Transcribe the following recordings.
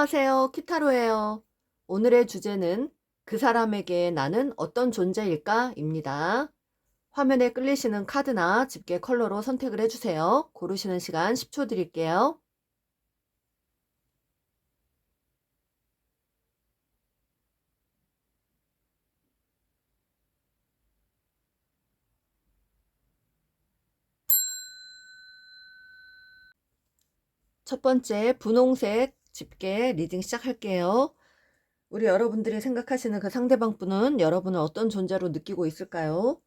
안녕하세요. 키타로예요. 오늘의 주제는 그 사람에게 나는 어떤 존재일까? 입니다. 화면에 끌리시는 카드나 집게 컬러로 선택을 해주세요. 고르시는 시간 10초 드릴게요. 첫 번째 분홍색 집게 리딩 시작할게요. 우리 여러분들이 생각하시는 그 상대방 분은 여러분을 어떤 존재로 느끼고 있을까요?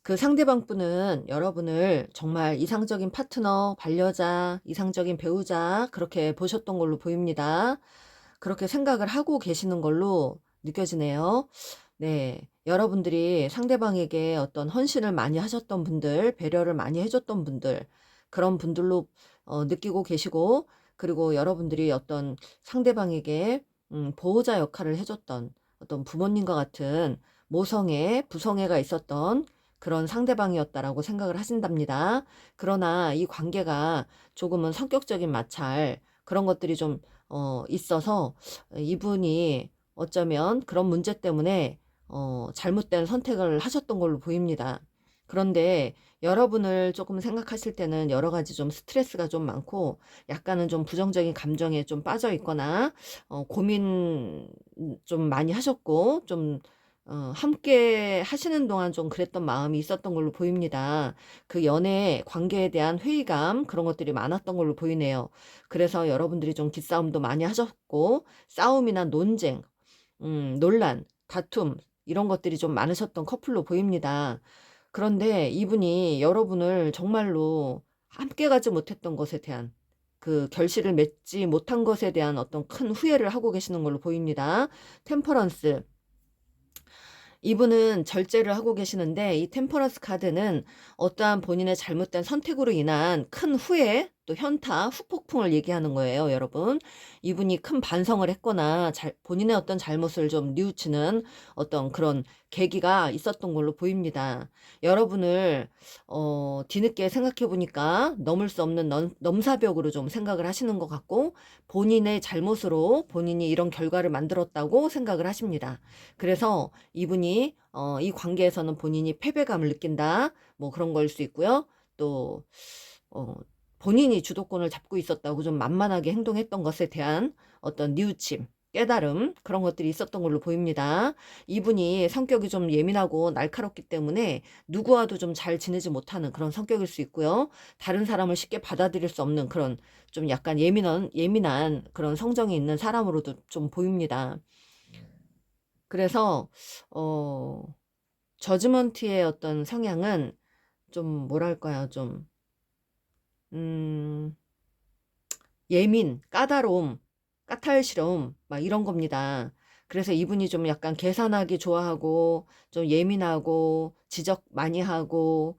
그 상대방 분은 여러분을 정말 이상적인 파트너, 반려자, 이상적인 배우자 그렇게 보셨던 걸로 보입니다. 그렇게 생각을 하고 계시는 걸로 느껴지네요. 네, 여러분들이 상대방에게 어떤 헌신을 많이 하셨던 분들, 배려를 많이 해줬던 분들, 그런 분들로 느끼고 계시고, 그리고 여러분들이 어떤 상대방에게 보호자 역할을 해줬던 어떤 부모님과 같은 모성애, 부성애가 있었던 그런 상대방이었다라고 생각을 하신답니다. 그러나 이 관계가 조금은 성격적인 마찰, 그런 것들이 좀 있어서 이분이 어쩌면 그런 문제 때문에 잘못된 선택을 하셨던 걸로 보입니다. 그런데 여러분을 조금 생각하실 때는 여러 가지 좀 스트레스가 좀 많고 약간은 좀 부정적인 감정에 좀 빠져 있거나 고민 좀 많이 하셨고 좀 함께 하시는 동안 좀 그랬던 마음이 있었던 걸로 보입니다. 그 연애 관계에 대한 회의감 그런 것들이 많았던 걸로 보이네요. 그래서 여러분들이 좀 기싸움도 많이 하셨고 싸움이나 논쟁, 논란, 다툼 이런 것들이 좀 많으셨던 커플로 보입니다. 그런데 이분이 여러분을 정말로 함께 가지 못했던 것에 대한 그 결실을 맺지 못한 것에 대한 어떤 큰 후회를 하고 계시는 걸로 보입니다. 템퍼런스. 이분은 절제를 하고 계시는데 이 템퍼런스 카드는 어떠한 본인의 잘못된 선택으로 인한 큰 후회 또 현타, 후폭풍을 얘기하는 거예요, 여러분. 이분이 큰 반성을 했거나 본인의 어떤 잘못을 좀 뉘우치는 어떤 그런 계기가 있었던 걸로 보입니다. 여러분을 뒤늦게 생각해 보니까 넘을 수 없는 넘사벽으로 좀 생각을 하시는 것 같고 본인의 잘못으로 본인이 이런 결과를 만들었다고 생각을 하십니다. 그래서 이분이 이 관계에서는 본인이 패배감을 느낀다. 뭐 그런 걸 수 있고요. 또 본인이 주도권을 잡고 있었다고 좀 만만하게 행동했던 것에 대한 어떤 뉘우침, 깨달음 그런 것들이 있었던 걸로 보입니다. 이분이 성격이 좀 예민하고 날카롭기 때문에 누구와도 좀 잘 지내지 못하는 그런 성격일 수 있고요. 다른 사람을 쉽게 받아들일 수 없는 그런 좀 약간 예민한 그런 성정이 있는 사람으로도 좀 보입니다. 그래서 어 저지먼트의 어떤 성향은 좀 뭐랄까요? 좀 음 예민, 까다로움, 까탈스러움 막 이런 겁니다. 그래서 이분이 좀 약간 계산하기 좋아하고 좀 예민하고 지적 많이 하고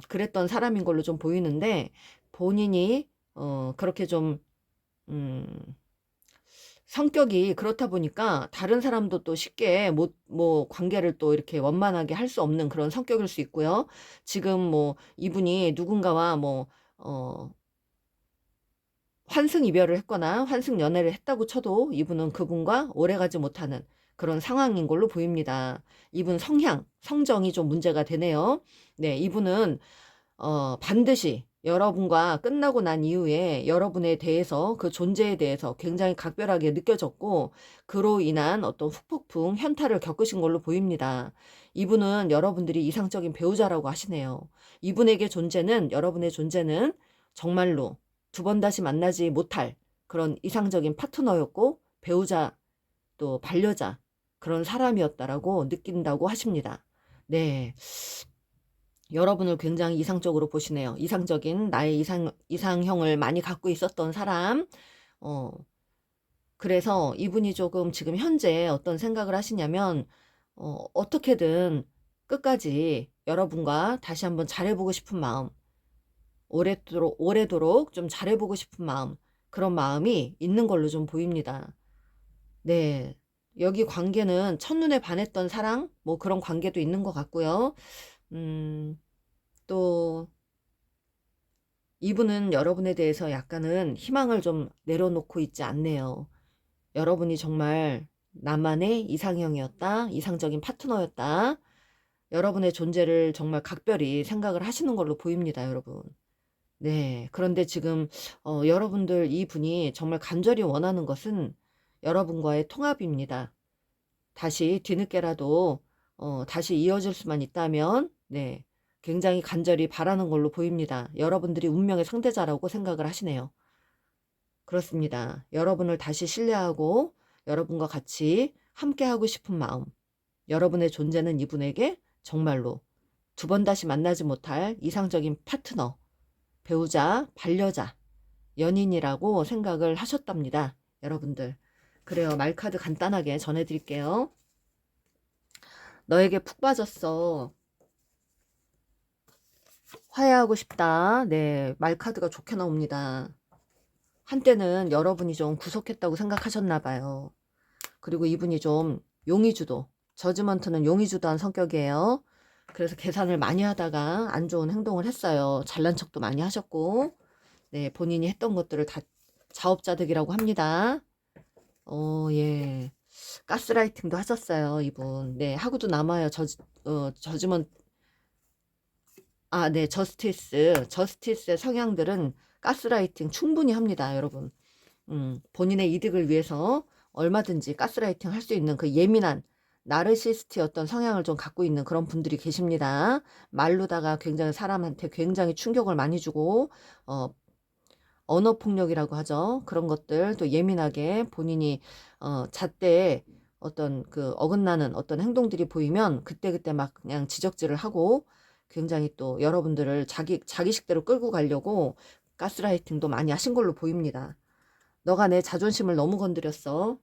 그랬던 사람인 걸로 좀 보이는데 본인이 그렇게 좀 음 성격이 그렇다 보니까 다른 사람도 또 쉽게 뭐 관계를 또 이렇게 원만하게 할 수 없는 그런 성격일 수 있고요. 지금 뭐 이분이 누군가와 뭐 환승 이별을 했거나 환승 연애를 했다고 쳐도 이분은 그분과 오래가지 못하는 그런 상황인 걸로 보입니다. 이분 성정이 좀 문제가 되네요. 네, 이분은 반드시 여러분과 끝나고 난 이후에 여러분에 대해서 그 존재에 대해서 굉장히 각별하게 느껴졌고 그로 인한 어떤 후폭풍 현타를 겪으신 걸로 보입니다. 이분은 여러분들이 이상적인 배우자라고 하시네요. 이분에게 여러분의 존재는 정말로 두 번 다시 만나지 못할 그런 이상적인 파트너였고 배우자 또 반려자 그런 사람이었다라고 느낀다고 하십니다. 네. 여러분을 굉장히 이상적으로 보시네요. 이상적인 나의 이상형을 많이 갖고 있었던 사람. 어, 그래서 이분이 조금 지금 현재 어떤 생각을 하시냐면, 어떻게든 끝까지 여러분과 다시 한번 잘해보고 싶은 마음, 오래도록 좀 잘해보고 싶은 마음, 그런 마음이 있는 걸로 좀 보입니다. 네. 여기 관계는 첫눈에 반했던 사랑, 뭐 그런 관계도 있는 것 같고요. 음, 또, 이분은 여러분에 대해서 약간은 희망을 좀 내려놓고 있지 않네요. 여러분이 정말 나만의 이상형이었다, 이상적인 파트너였다. 여러분의 존재를 정말 각별히 생각을 하시는 걸로 보입니다, 여러분. 네. 그런데 지금 여러분들 이분이 정말 간절히 원하는 것은 여러분과의 통합입니다. 다시 뒤늦게라도 다시 이어질 수만 있다면 네. 굉장히 간절히 바라는 걸로 보입니다. 여러분들이 운명의 상대자라고 생각을 하시네요. 그렇습니다. 여러분을 다시 신뢰하고 여러분과 같이 함께하고 싶은 마음. 여러분의 존재는 이분에게 정말로 두 번 다시 만나지 못할 이상적인 파트너, 배우자, 반려자, 연인이라고 생각을 하셨답니다. 여러분들. 그래요. 말카드 간단하게 전해드릴게요. 너에게 푹 빠졌어. 화해하고 싶다. 네, 말카드가 좋게 나옵니다. 한때는 여러분이 좀 구속했다고 생각하셨나 봐요. 그리고 이분이 좀 용의주도, 저지먼트는 용의주도한 성격이에요. 그래서 계산을 많이 하다가 안 좋은 행동을 했어요. 잘난 척도 많이 하셨고, 네, 본인이 했던 것들을 다 자업자득이라고 합니다. 예. 가스라이팅도 하셨어요, 이분. 네, 하고도 남아요. 저지먼, 네, 저스티스의 성향들은 가스라이팅 충분히 합니다, 여러분. 본인의 이득을 위해서 얼마든지 가스라이팅 할 수 있는 그 예민한 나르시스트였던 성향을 좀 갖고 있는 그런 분들이 계십니다. 말로다가 굉장히 사람한테 굉장히 충격을 많이 주고, 언어폭력이라고 하죠. 그런 것들 또 예민하게 본인이 잣대에 어떤 그 어긋나는 어떤 행동들이 보이면 그때그때 막 그냥 지적질을 하고 굉장히 또 여러분들을 자기식대로 끌고 가려고 가스라이팅도 많이 하신 걸로 보입니다. 너가 내 자존심을 너무 건드렸어.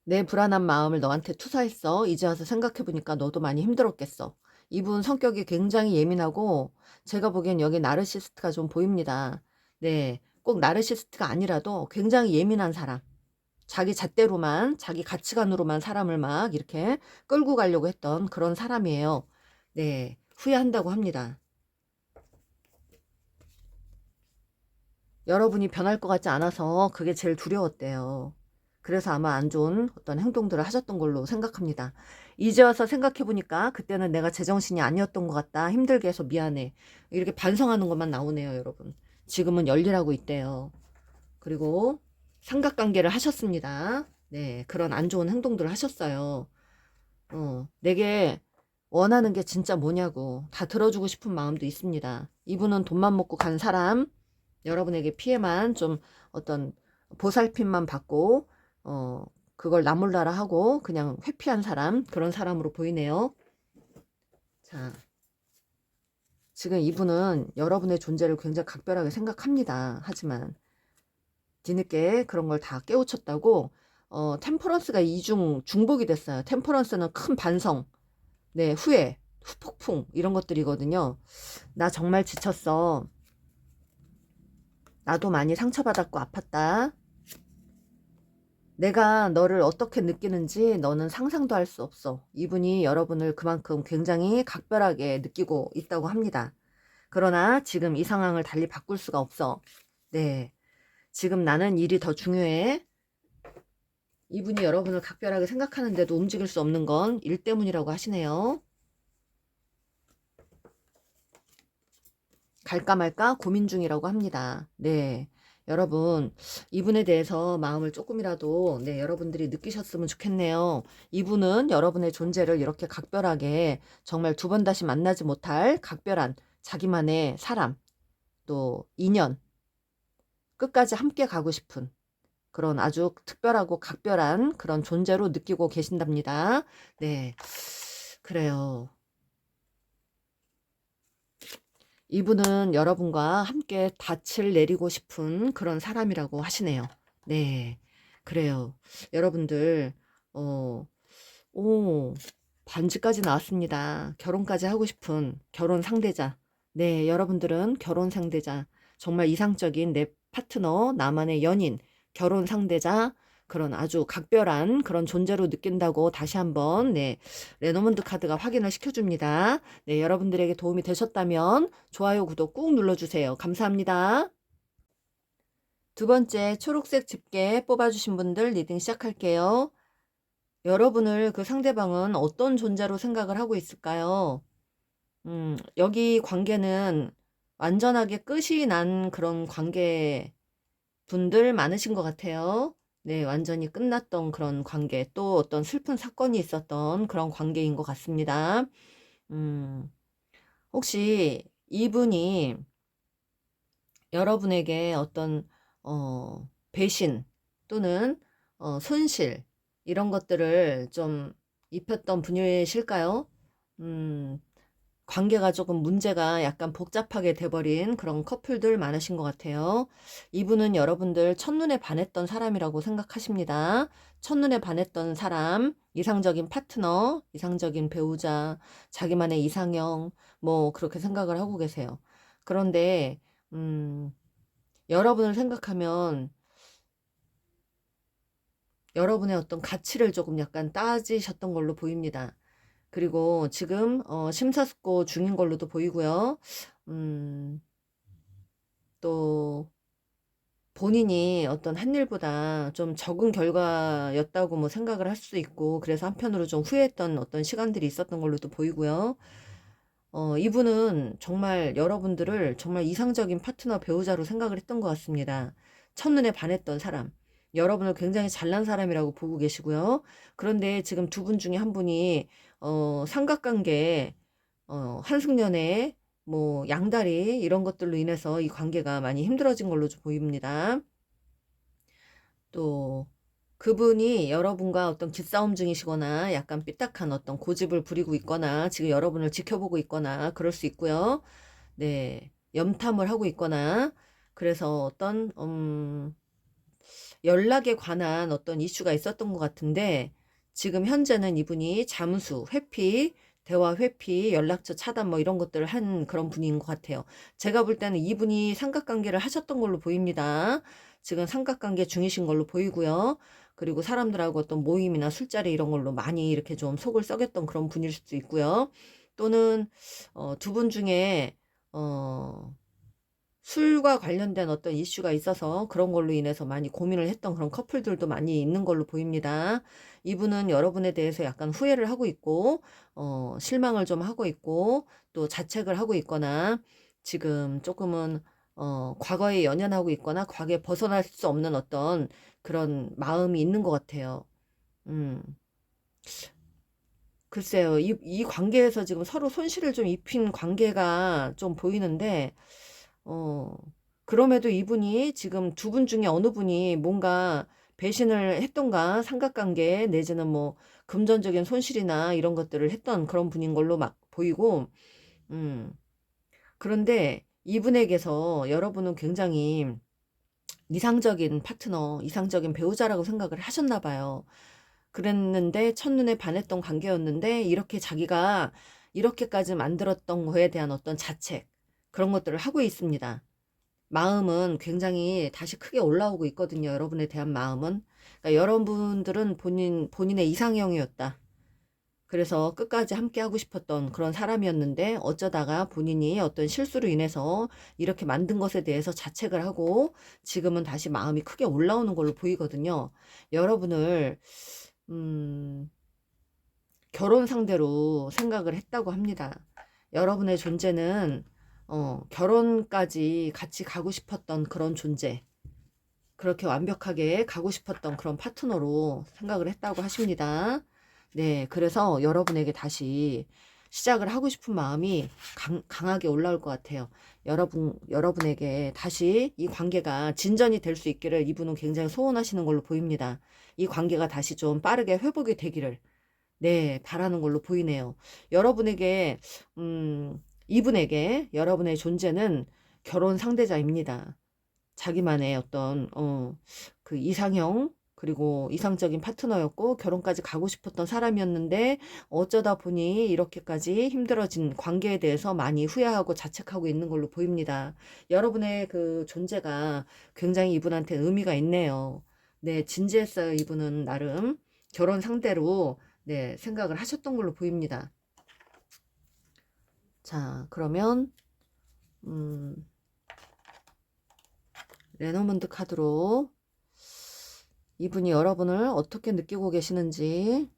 내 불안한 마음을 너한테 투사했어. 이제 와서 생각해보니까 너도 많이 힘들었겠어. 이분 성격이 굉장히 예민하고 제가 보기엔 여기 나르시스트가 좀 보입니다. 네, 꼭 나르시스트가 아니라도 굉장히 예민한 사람. 자기 잣대로만, 자기 가치관으로만 사람을 막 이렇게 끌고 가려고 했던 그런 사람이에요. 네, 후회한다고 합니다. 여러분이 변할 것 같지 않아서 그게 제일 두려웠대요. 그래서 아마 안 좋은 어떤 행동들을 하셨던 걸로 생각합니다. 이제 와서 생각해보니까 그때는 내가 제정신이 아니었던 것 같다. 힘들게 해서 미안해. 이렇게 반성하는 것만 나오네요, 여러분. 지금은 열일하고 있대요. 그리고 삼각관계를 하셨습니다. 네, 그런 안 좋은 행동들을 하셨어요. 내게 원하는 게 진짜 뭐냐고 다 들어주고 싶은 마음도 있습니다. 이분은 돈만 먹고 간 사람, 여러분에게 피해만 좀 어떤 보살핌만 받고 그걸 나몰라라 하고 그냥 회피한 사람, 그런 사람으로 보이네요. 자, 지금 이분은 여러분의 존재를 굉장히 각별하게 생각합니다. 하지만 뒤늦게 그런 걸 다 깨우쳤다고 템퍼런스가 중복이 됐어요. 템퍼런스는 큰 반성, 네, 후회, 후폭풍 이런 것들이거든요. 나 정말 지쳤어. 나도 많이 상처받았고 아팠다. 내가 너를 어떻게 느끼는지 너는 상상도 할 수 없어. 이분이 여러분을 그만큼 굉장히 각별하게 느끼고 있다고 합니다. 그러나 지금 이 상황을 달리 바꿀 수가 없어. 네. 지금 나는 일이 더 중요해. 이분이 여러분을 각별하게 생각하는데도 움직일 수 없는 건 일 때문이라고 하시네요. 갈까 말까 고민 중이라고 합니다. 네. 여러분, 이분에 대해서 마음을 조금이라도 네, 여러분들이 느끼셨으면 좋겠네요. 이분은 여러분의 존재를 이렇게 각별하게 정말 두 번 다시 만나지 못할 각별한 자기만의 사람, 또 인연, 끝까지 함께 가고 싶은 그런 아주 특별하고 각별한 그런 존재로 느끼고 계신답니다. 네. 그래요. 이분은 여러분과 함께 닻을 내리고 싶은 그런 사람이라고 하시네요. 네, 그래요. 여러분들, 반지까지 나왔습니다. 결혼까지 하고 싶은 결혼 상대자. 네, 여러분들은 결혼 상대자. 정말 이상적인 내 파트너, 나만의 연인, 결혼 상대자, 그런 아주 각별한 그런 존재로 느낀다고 다시 한번 네, 레노먼드 카드가 확인을 시켜줍니다. 네, 여러분들에게 도움이 되셨다면 좋아요, 구독 꾹 눌러주세요. 감사합니다. 두 번째 초록색 집게 뽑아주신 분들 리딩 시작할게요. 여러분을 그 상대방은 어떤 존재로 생각을 하고 있을까요? 여기 관계는 완전하게 끝이 난 그런 관계 분들 많으신 것 같아요. 네, 완전히 끝났던 그런 관계, 또 어떤 슬픈 사건이 있었던 그런 관계인 것 같습니다. 음, 혹시 이분이 여러분에게 어떤 배신 또는 손실 이런 것들을 좀 입혔던 분이실까요? 음, 관계가 조금 문제가 약간 복잡하게 돼버린 그런 커플들 많으신 것 같아요. 이분은 여러분들 첫눈에 반했던 사람이라고 생각하십니다. 첫눈에 반했던 사람, 이상적인 파트너, 이상적인 배우자, 자기만의 이상형, 뭐 그렇게 생각을 하고 계세요. 그런데 여러분을 생각하면 여러분의 어떤 가치를 조금 약간 따지셨던 걸로 보입니다. 그리고 지금 심사숙고 중인 걸로도 보이고요. 음, 또 본인이 어떤 한 일보다 좀 적은 결과였다고 뭐 생각을 할 수도 있고, 그래서 한편으로 좀 후회했던 어떤 시간들이 있었던 걸로도 보이고요. 이분은 정말 여러분들을 정말 이상적인 파트너 배우자로 생각을 했던 것 같습니다. 첫눈에 반했던 사람. 여러분을 굉장히 잘난 사람이라고 보고 계시고요. 그런데 지금 두 분 중에 한 분이 삼각관계, 한승연애, 뭐 양다리 이런 것들로 인해서 이 관계가 많이 힘들어진 걸로 좀 보입니다. 또 그분이 여러분과 어떤 기싸움 중이시거나 약간 삐딱한 어떤 고집을 부리고 있거나 지금 여러분을 지켜보고 있거나 그럴 수 있고요. 네, 염탐을 하고 있거나 그래서 어떤 연락에 관한 어떤 이슈가 있었던 것 같은데 지금 현재는 이분이 잠수, 회피, 대화 회피, 연락처 차단 뭐 이런 것들을 한 그런 분인 것 같아요. 제가 볼 때는 이분이 삼각관계를 하셨던 걸로 보입니다. 지금 삼각관계 중이신 걸로 보이고요. 그리고 사람들하고 어떤 모임이나 술자리 이런 걸로 많이 이렇게 좀 속을 썩였던 그런 분일 수도 있고요. 또는 두 분 중에 술과 관련된 어떤 이슈가 있어서 그런 걸로 인해서 많이 고민을 했던 그런 커플들도 많이 있는 걸로 보입니다. 이분은 여러분에 대해서 약간 후회를 하고 있고, 실망을 좀 하고 있고, 또 자책을 하고 있거나, 지금 조금은, 과거에 연연하고 있거나, 과거에 벗어날 수 없는 어떤 그런 마음이 있는 것 같아요. 음, 글쎄요. 이 관계에서 지금 서로 손실을 좀 입힌 관계가 좀 보이는데, 어, 그럼에도 이분이 지금 두 분 중에 어느 분이 뭔가 배신을 했던가 삼각관계 내지는 뭐 금전적인 손실이나 이런 것들을 했던 그런 분인 걸로 막 보이고, 음, 그런데 이분에게서 여러분은 굉장히 이상적인 파트너, 이상적인 배우자라고 생각을 하셨나 봐요. 그랬는데 첫눈에 반했던 관계였는데 이렇게 자기가 이렇게까지 만들었던 거에 대한 어떤 자책, 그런 것들을 하고 있습니다. 마음은 굉장히 다시 크게 올라오고 있거든요. 여러분에 대한 마음은. 그러니까 여러분들은 본인의 이상형이었다. 그래서 끝까지 함께 하고 싶었던 그런 사람이었는데 어쩌다가 본인이 어떤 실수로 인해서 이렇게 만든 것에 대해서 자책을 하고 지금은 다시 마음이 크게 올라오는 걸로 보이거든요. 여러분을, 음, 결혼 상대로 생각을 했다고 합니다. 여러분의 존재는 결혼까지 같이 가고 싶었던 그런 존재, 그렇게 완벽하게 가고 싶었던 그런 파트너로 생각을 했다고 하십니다. 네, 그래서 여러분에게 다시 시작을 하고 싶은 마음이 강하게 올라올 것 같아요. 여러분에게 다시 이 관계가 진전이 될 수 있기를 이분은 굉장히 소원하시는 걸로 보입니다. 이 관계가 다시 좀 빠르게 회복이 되기를. 네, 바라는 걸로 보이네요. 여러분에게, 이분에게 여러분의 존재는 결혼 상대자입니다. 자기만의 어떤, 그 이상형, 그리고 이상적인 파트너였고, 결혼까지 가고 싶었던 사람이었는데, 어쩌다 보니 이렇게까지 힘들어진 관계에 대해서 많이 후회하고 자책하고 있는 걸로 보입니다. 여러분의 그 존재가 굉장히 이분한테 의미가 있네요. 네, 진지했어요. 이분은 나름. 결혼 상대로 네, 생각을 하셨던 걸로 보입니다. 자, 그러면, 음, 레노먼드 카드로 이분이 여러분을 어떻게 느끼고 계시는지.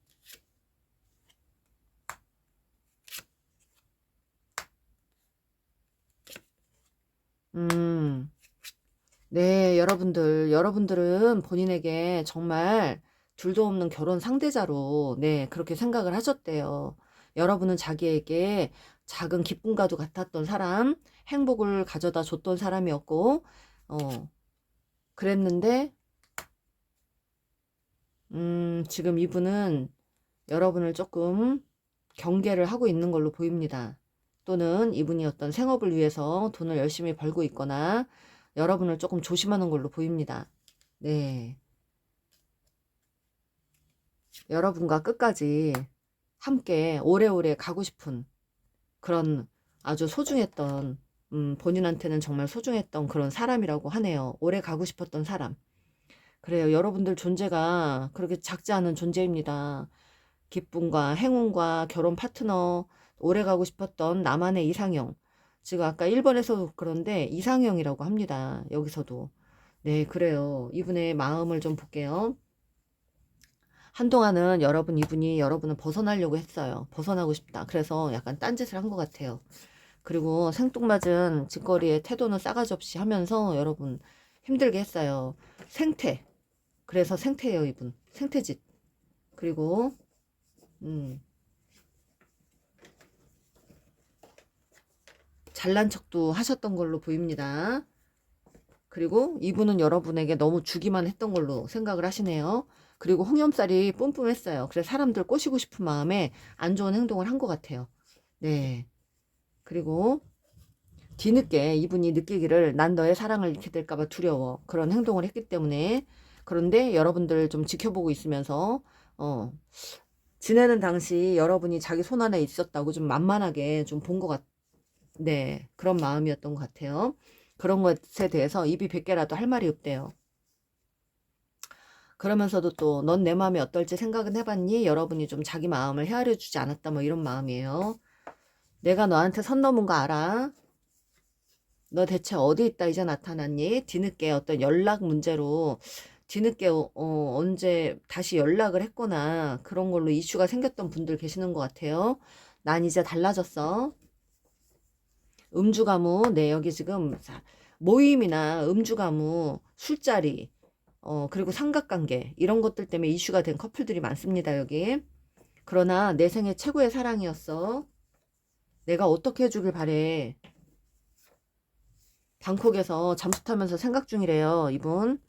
네, 여러분들은 본인에게 정말 둘도 없는 결혼 상대자로, 네, 그렇게 생각을 하셨대요. 여러분은 자기에게 작은 기쁨과도 같았던 사람, 행복을 가져다 줬던 사람이었고, 그랬는데, 지금 이분은 여러분을 조금 경계를 하고 있는 걸로 보입니다. 또는 이분이 어떤 생업을 위해서 돈을 열심히 벌고 있거나 여러분을 조금 조심하는 걸로 보입니다. 네. 여러분과 끝까지 함께 오래오래 가고 싶은 그런 아주 소중했던, 본인한테는 정말 소중했던 그런 사람이라고 하네요. 오래 가고 싶었던 사람. 그래요. 여러분들 존재가 그렇게 작지 않은 존재입니다. 기쁨과 행운과 결혼 파트너, 오래 가고 싶었던 나만의 이상형. 지금 아까 1번에서도 그런데 이상형이라고 합니다. 여기서도. 네, 그래요. 이분의 마음을 좀 볼게요. 한동안은 이분이 여러분을 벗어나려고 했어요. 벗어나고 싶다. 그래서 약간 딴짓을 한 것 같아요. 그리고 생뚱맞은 짓거리에 태도는 싸가지 없이 하면서 여러분 힘들게 했어요. 생태. 그래서 생태예요, 이분. 생태짓. 그리고 잘난 척도 하셨던 걸로 보입니다. 그리고 이분은 여러분에게 너무 주기만 했던 걸로 생각을 하시네요. 그리고 홍염살이 뿜뿜했어요. 그래서 사람들 꼬시고 싶은 마음에 안 좋은 행동을 한 것 같아요. 네. 그리고 뒤늦게 이분이 느끼기를 난 너의 사랑을 잃게 될까봐 두려워. 그런 행동을 했기 때문에. 그런데 여러분들 좀 지켜보고 있으면서, 지내는 당시 여러분이 자기 손 안에 있었다고 좀 만만하게 좀 본 것 네, 그런 마음이었던 것 같아요. 그런 것에 대해서 입이 100개라도 할 말이 없대요. 그러면서도 또 넌 내 마음이 어떨지 생각은 해봤니? 여러분이 좀 자기 마음을 헤아려 주지 않았다 뭐 이런 마음이에요. 내가 너한테 선 넘은 거 알아? 너 대체 어디 있다 이제 나타났니? 뒤늦게 어떤 연락 문제로 뒤늦게 언제 다시 연락을 했거나 그런 걸로 이슈가 생겼던 분들 계시는 것 같아요. 난 이제 달라졌어. 음주가무, 네, 여기 지금 모임이나 음주가무, 술자리, 그리고 삼각관계, 이런 것들 때문에 이슈가 된 커플들이 많습니다, 여기. 그러나 내 생애 최고의 사랑이었어. 내가 어떻게 해주길 바래. 방콕에서 잠수 타면서 생각 중이래요, 이분.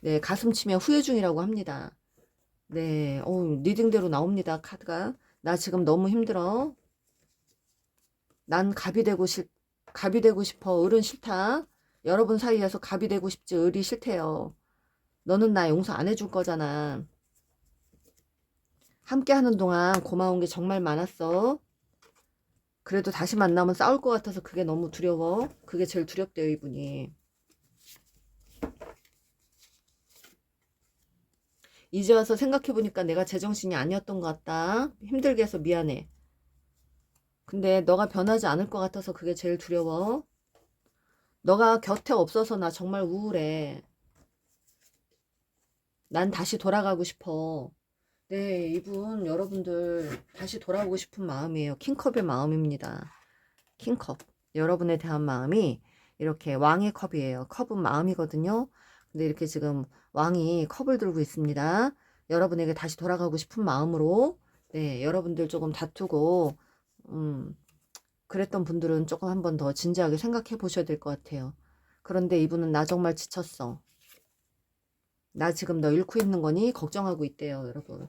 네, 가슴 치며 후회 중이라고 합니다. 네, 리딩대로 나옵니다, 카드가. 나 지금 너무 힘들어. 난 갑이 되고 싶어. 을은 싫다. 여러분 사이에서 갑이 되고 싶지 을이 싫대요. 너는 나 용서 안 해줄 거잖아. 함께 하는 동안 고마운 게 정말 많았어. 그래도 다시 만나면 싸울 것 같아서 그게 너무 두려워. 그게 제일 두렵대요, 이분이. 이제 와서 생각해보니까 내가 제정신이 아니었던 것 같다. 힘들게 해서 미안해. 근데 너가 변하지 않을 것 같아서 그게 제일 두려워. 너가 곁에 없어서 나 정말 우울해. 난 다시 돌아가고 싶어. 네, 이분 여러분들 다시 돌아오고 싶은 마음이에요. 킹컵의 마음입니다. 킹컵. 여러분에 대한 마음이 이렇게 왕의 컵이에요. 컵은 마음이거든요. 근데 이렇게 지금 왕이 컵을 들고 있습니다. 여러분에게 다시 돌아가고 싶은 마음으로, 네, 여러분들 조금 다투고 그랬던 분들은 조금 한 번 더 진지하게 생각해 보셔야 될 것 같아요. 그런데 이분은 나 정말 지쳤어. 나 지금 너 잃고 있는 거니? 걱정하고 있대요, 여러분.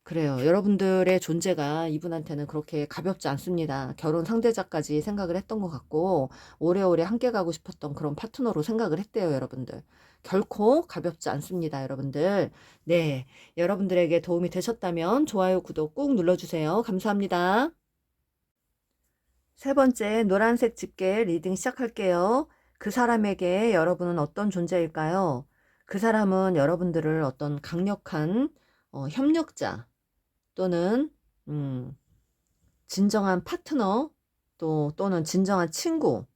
그래요. 여러분들의 존재가 이분한테는 그렇게 가볍지 않습니다. 결혼 상대자까지 생각을 했던 것 같고, 오래오래 함께 가고 싶었던 그런 파트너로 생각을 했대요, 여러분들. 결코 가볍지 않습니다, 여러분들. 네. 여러분들에게 도움이 되셨다면 좋아요, 구독 꾹 눌러주세요. 감사합니다. 세 번째 노란색 집게 리딩 시작할게요. 그 사람에게 여러분은 어떤 존재일까요? 그 사람은 여러분들을 어떤 강력한 협력자 또는 진정한 파트너 또는 진정한 친구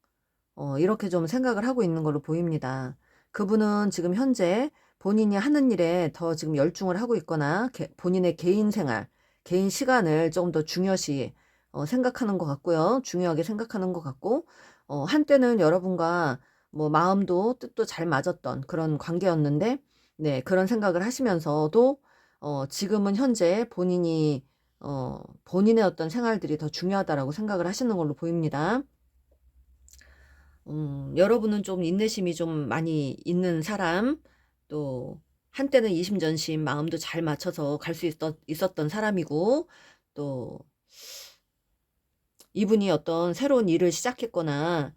이렇게 좀 생각을 하고 있는 걸로 보입니다. 그분은 지금 현재 본인이 하는 일에 더 지금 열중을 하고 있거나 본인의 개인 생활, 개인 시간을 조금 더 중요시 생각하는 것 같고요. 중요하게 생각하는 것 같고, 한때는 여러분과 뭐 마음도 뜻도 잘 맞았던 그런 관계였는데, 네, 그런 생각을 하시면서도 지금은 현재 본인의 어떤 생활들이 더 중요하다라고 생각을 하시는 걸로 보입니다. 여러분은 좀 인내심이 좀 많이 있는 사람, 또 한때는 이심전심 마음도 잘 맞춰서 갈 수 있었던 사람이고, 또 이분이 어떤 새로운 일을 시작했거나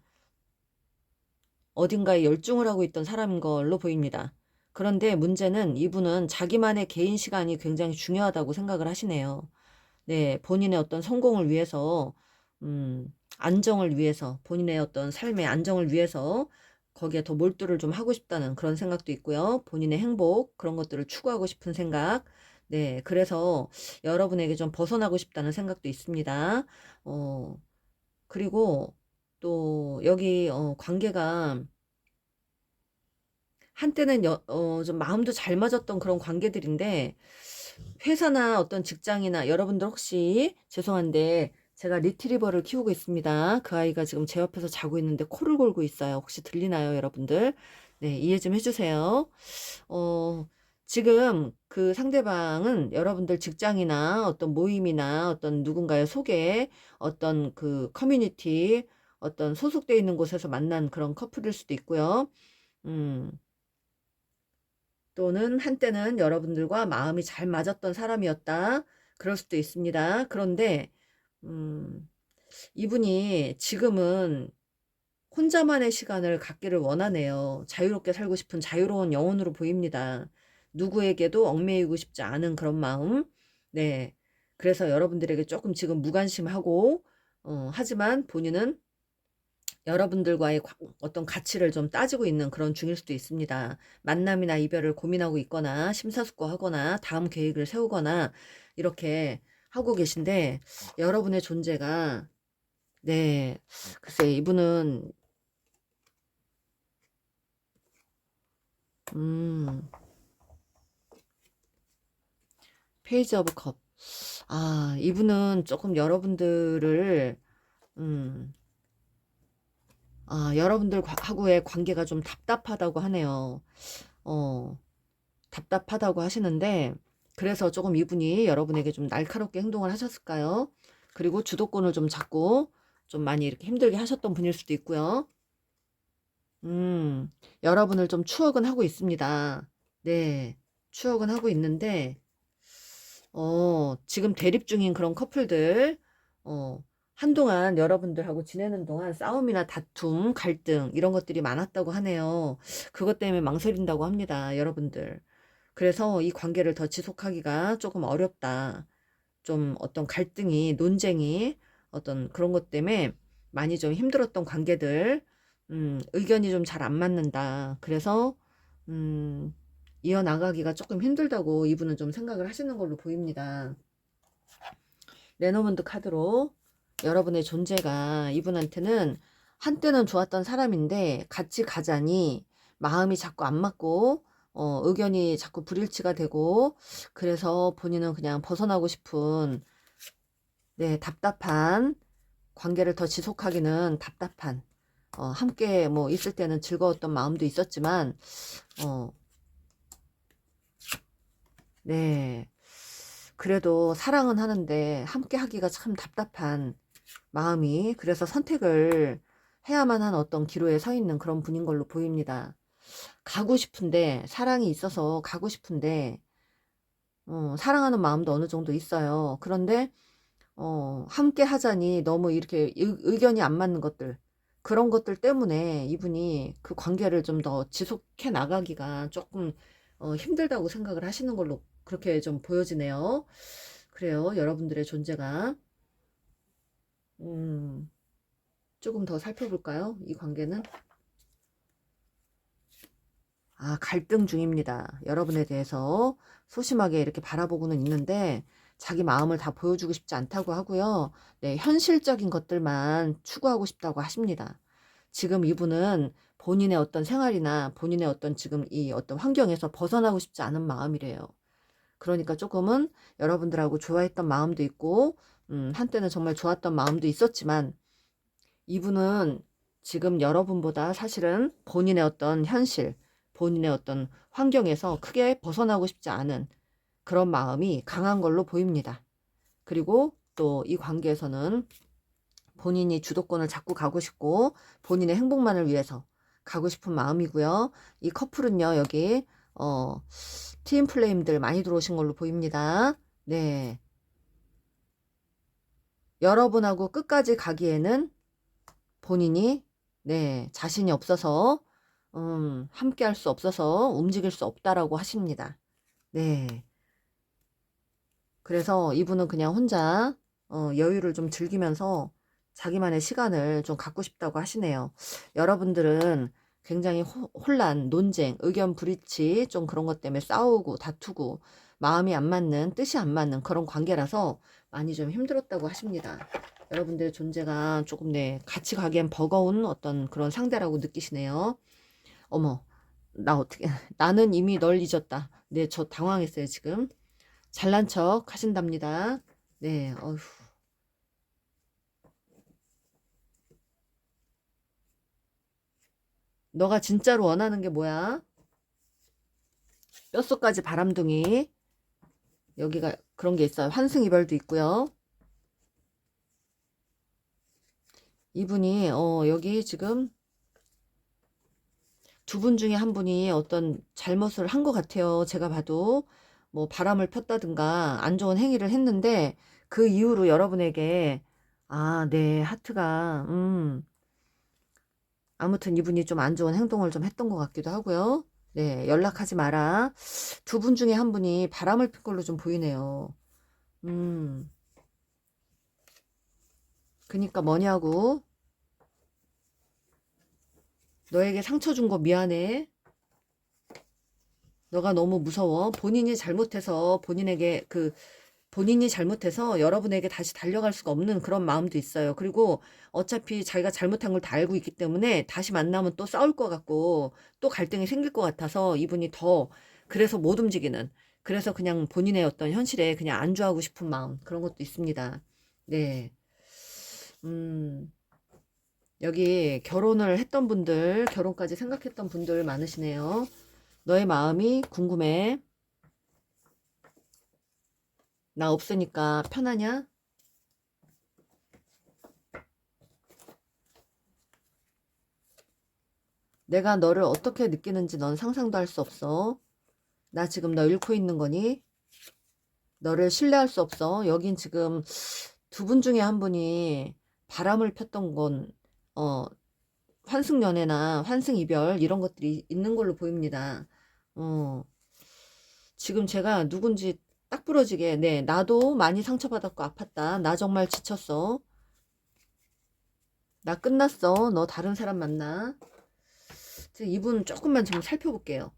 어딘가에 열중을 하고 있던 사람인 걸로 보입니다. 그런데 문제는 이분은 자기만의 개인 시간이 굉장히 중요하다고 생각을 하시네요. 네, 본인의 어떤 성공을 위해서, 안정을 위해서, 본인의 어떤 삶의 안정을 위해서 거기에 더 몰두를 좀 하고 싶다는 그런 생각도 있고요. 본인의 행복, 그런 것들을 추구하고 싶은 생각. 네, 그래서 여러분에게 좀 벗어나고 싶다는 생각도 있습니다. 어, 그리고 또 여기 관계가 한때는 좀 마음도 잘 맞았던 그런 관계들인데, 회사나 어떤 직장이나 여러분들 혹시 죄송한데 제가 리트리버를 키우고 있습니다. 그 아이가 지금 제 옆에서 자고 있는데 코를 골고 있어요. 혹시 들리나요, 여러분들? 네, 이해 좀 해주세요. 지금 그 상대방은 여러분들 직장이나 어떤 모임이나 어떤 누군가의 소개, 어떤 그 커뮤니티, 어떤 소속되어 있는 곳에서 만난 그런 커플일 수도 있고요. 음, 또는 한때는 여러분들과 마음이 잘 맞았던 사람이었다. 그럴 수도 있습니다. 그런데 음, 이분이 지금은 혼자만의 시간을 갖기를 원하네요. 자유롭게 살고 싶은 자유로운 영혼으로 보입니다. 누구에게도 얽매이고 싶지 않은 그런 마음. 네. 그래서 여러분들에게 조금 지금 무관심하고, 하지만 본인은 여러분들과의 어떤 가치를 좀 따지고 있는 그런 중일 수도 있습니다. 만남이나 이별을 고민하고 있거나 심사숙고하거나 다음 계획을 세우거나 이렇게 하고 계신데, 여러분의 존재가, 네, 글쎄 이분은 음, 페이지 오브 컵. 아, 이분은 조금 여러분들을 음, 여러분들하고의 관계가 좀 답답하다고 하네요. 어, 답답하다고 하시는데, 그래서 조금 이분이 여러분에게 좀 날카롭게 행동을 하셨을까요? 그리고 주도권을 좀 잡고 좀 많이 이렇게 힘들게 하셨던 분일 수도 있고요. 여러분을 좀 추억은 하고 있습니다. 네, 추억은 하고 있는데, 지금 대립 중인 그런 커플들, 어, 한동안 여러분들하고 지내는 동안 싸움이나 다툼, 갈등, 이런 것들이 많았다고 하네요. 그것 때문에 망설인다고 합니다, 여러분들. 그래서 이 관계를 더 지속하기가 조금 어렵다. 좀 어떤 갈등이, 논쟁이, 어떤 그런 것 때문에 많이 좀 힘들었던 관계들, 의견이 좀 잘 안 맞는다. 그래서, 음, 이어나가기가 조금 힘들다고 이분은 좀 생각을 하시는 걸로 보입니다. 레노먼드 카드로 여러분의 존재가 이분한테는 한때는 좋았던 사람인데 같이 가자니 마음이 자꾸 안 맞고 의견이 자꾸 불일치가 되고 그래서 본인은 그냥 벗어나고 싶은 네, 답답한 관계를 더 지속하기는 답답한 함께 뭐 있을 때는 즐거웠던 마음도 있었지만 어, 네. 그래도 사랑은 하는데 함께 하기가 참 답답한 마음이 그래서 선택을 해야만 한 어떤 기로에 서 있는 그런 분인 걸로 보입니다. 가고 싶은데 사랑이 있어서 가고 싶은데 사랑하는 마음도 어느 정도 있어요. 그런데 함께 하자니 너무 이렇게 의견이 안 맞는 것들 그런 것들 때문에 이분이 그 관계를 좀 더 지속해 나가기가 조금 힘들다고 생각을 하시는 걸로 그렇게 좀 보여지네요. 그래요. 여러분들의 존재가 음, 조금 더 살펴볼까요? 이 관계는 갈등 중입니다. 여러분에 대해서 소심하게 이렇게 바라보고는 있는데 자기 마음을 다 보여주고 싶지 않다고 하고요. 네, 현실적인 것들만 추구하고 싶다고 하십니다. 지금 이분은 본인의 어떤 생활이나 본인의 어떤 지금 이 어떤 환경에서 벗어나고 싶지 않은 마음이래요. 그러니까 조금은 여러분들하고 좋아했던 마음도 있고, 한때는 정말 좋았던 마음도 있었지만, 이분은 지금 여러분보다 사실은 본인의 어떤 현실, 본인의 어떤 환경에서 크게 벗어나고 싶지 않은 그런 마음이 강한 걸로 보입니다. 그리고 또 이 관계에서는 본인이 주도권을 잡고 가고 싶고 본인의 행복만을 위해서 가고 싶은 마음이고요. 이 커플은요, 여기 트윈 플레임들 많이 들어오신 걸로 보입니다. 네, 여러분하고 끝까지 가기에는 본인이 네, 자신이 없어서 함께 할 수 없어서 움직일 수 없다라고 하십니다. 네. 그래서 이분은 그냥 혼자 여유를 좀 즐기면서 자기만의 시간을 좀 갖고 싶다고 하시네요. 여러분들은 굉장히 혼란, 논쟁, 의견 불일치 좀 그런 것 때문에 싸우고 다투고 마음이 안 맞는, 뜻이 안 맞는 그런 관계라서 많이 좀 힘들었다고 하십니다. 여러분들의 존재가 조금 네, 같이 가기엔 버거운 어떤 그런 상대라고 느끼시네요. 어머, 나 어떻게, 나는 이미 널 잊었다. 네, 저 당황했어요, 지금. 잘난 척 하신답니다. 네, 어휴. 너가 진짜로 원하는 게 뭐야? 뼛속까지 바람둥이. 여기가 그런 게 있어요. 환승이별도 있고요. 이분이 여기 지금 두 분 중에 한 분이 어떤 잘못을 한 것 같아요. 제가 봐도 뭐 바람을 폈다든가 안 좋은 행위를 했는데 그 이후로 여러분에게 아, 네, 하트가 아무튼 이분이 좀 안 좋은 행동을 좀 했던 것 같기도 하고요. 네, 연락하지 마라. 두 분 중에 한 분이 바람을 핀 걸로 좀 보이네요. 음, 그니까 뭐냐고. 너에게 상처 준 거 미안해. 너가 너무 무서워. 본인이 잘못해서 여러분에게 다시 달려갈 수가 없는 그런 마음도 있어요. 그리고 어차피 자기가 잘못한 걸 다 알고 있기 때문에 다시 만나면 또 싸울 것 같고 또 갈등이 생길 것 같아서 이분이 더 그래서 못 움직이는 그래서 그냥 본인의 어떤 현실에 그냥 안주하고 싶은 마음 그런 것도 있습니다. 네. 음, 여기 결혼을 했던 분들, 결혼까지 생각했던 분들 많으시네요. 너의 마음이 궁금해. 나 없으니까 편하냐? 내가 너를 어떻게 느끼는지 넌 상상도 할 수 없어. 나 지금 너 잃고 있는 거니? 너를 신뢰할 수 없어. 여긴 지금 두 분 중에 한 분이 바람을 폈던 건, 어, 환승연애나 환승이별 이런 것들이 있는 걸로 보입니다. 어, 지금 제가 누군지 딱 부러지게, 네, 나도 많이 상처받았고 아팠다. 나 정말 지쳤어. 나 끝났어. 너 다른 사람 만나. 이분 조금만 좀 살펴볼게요.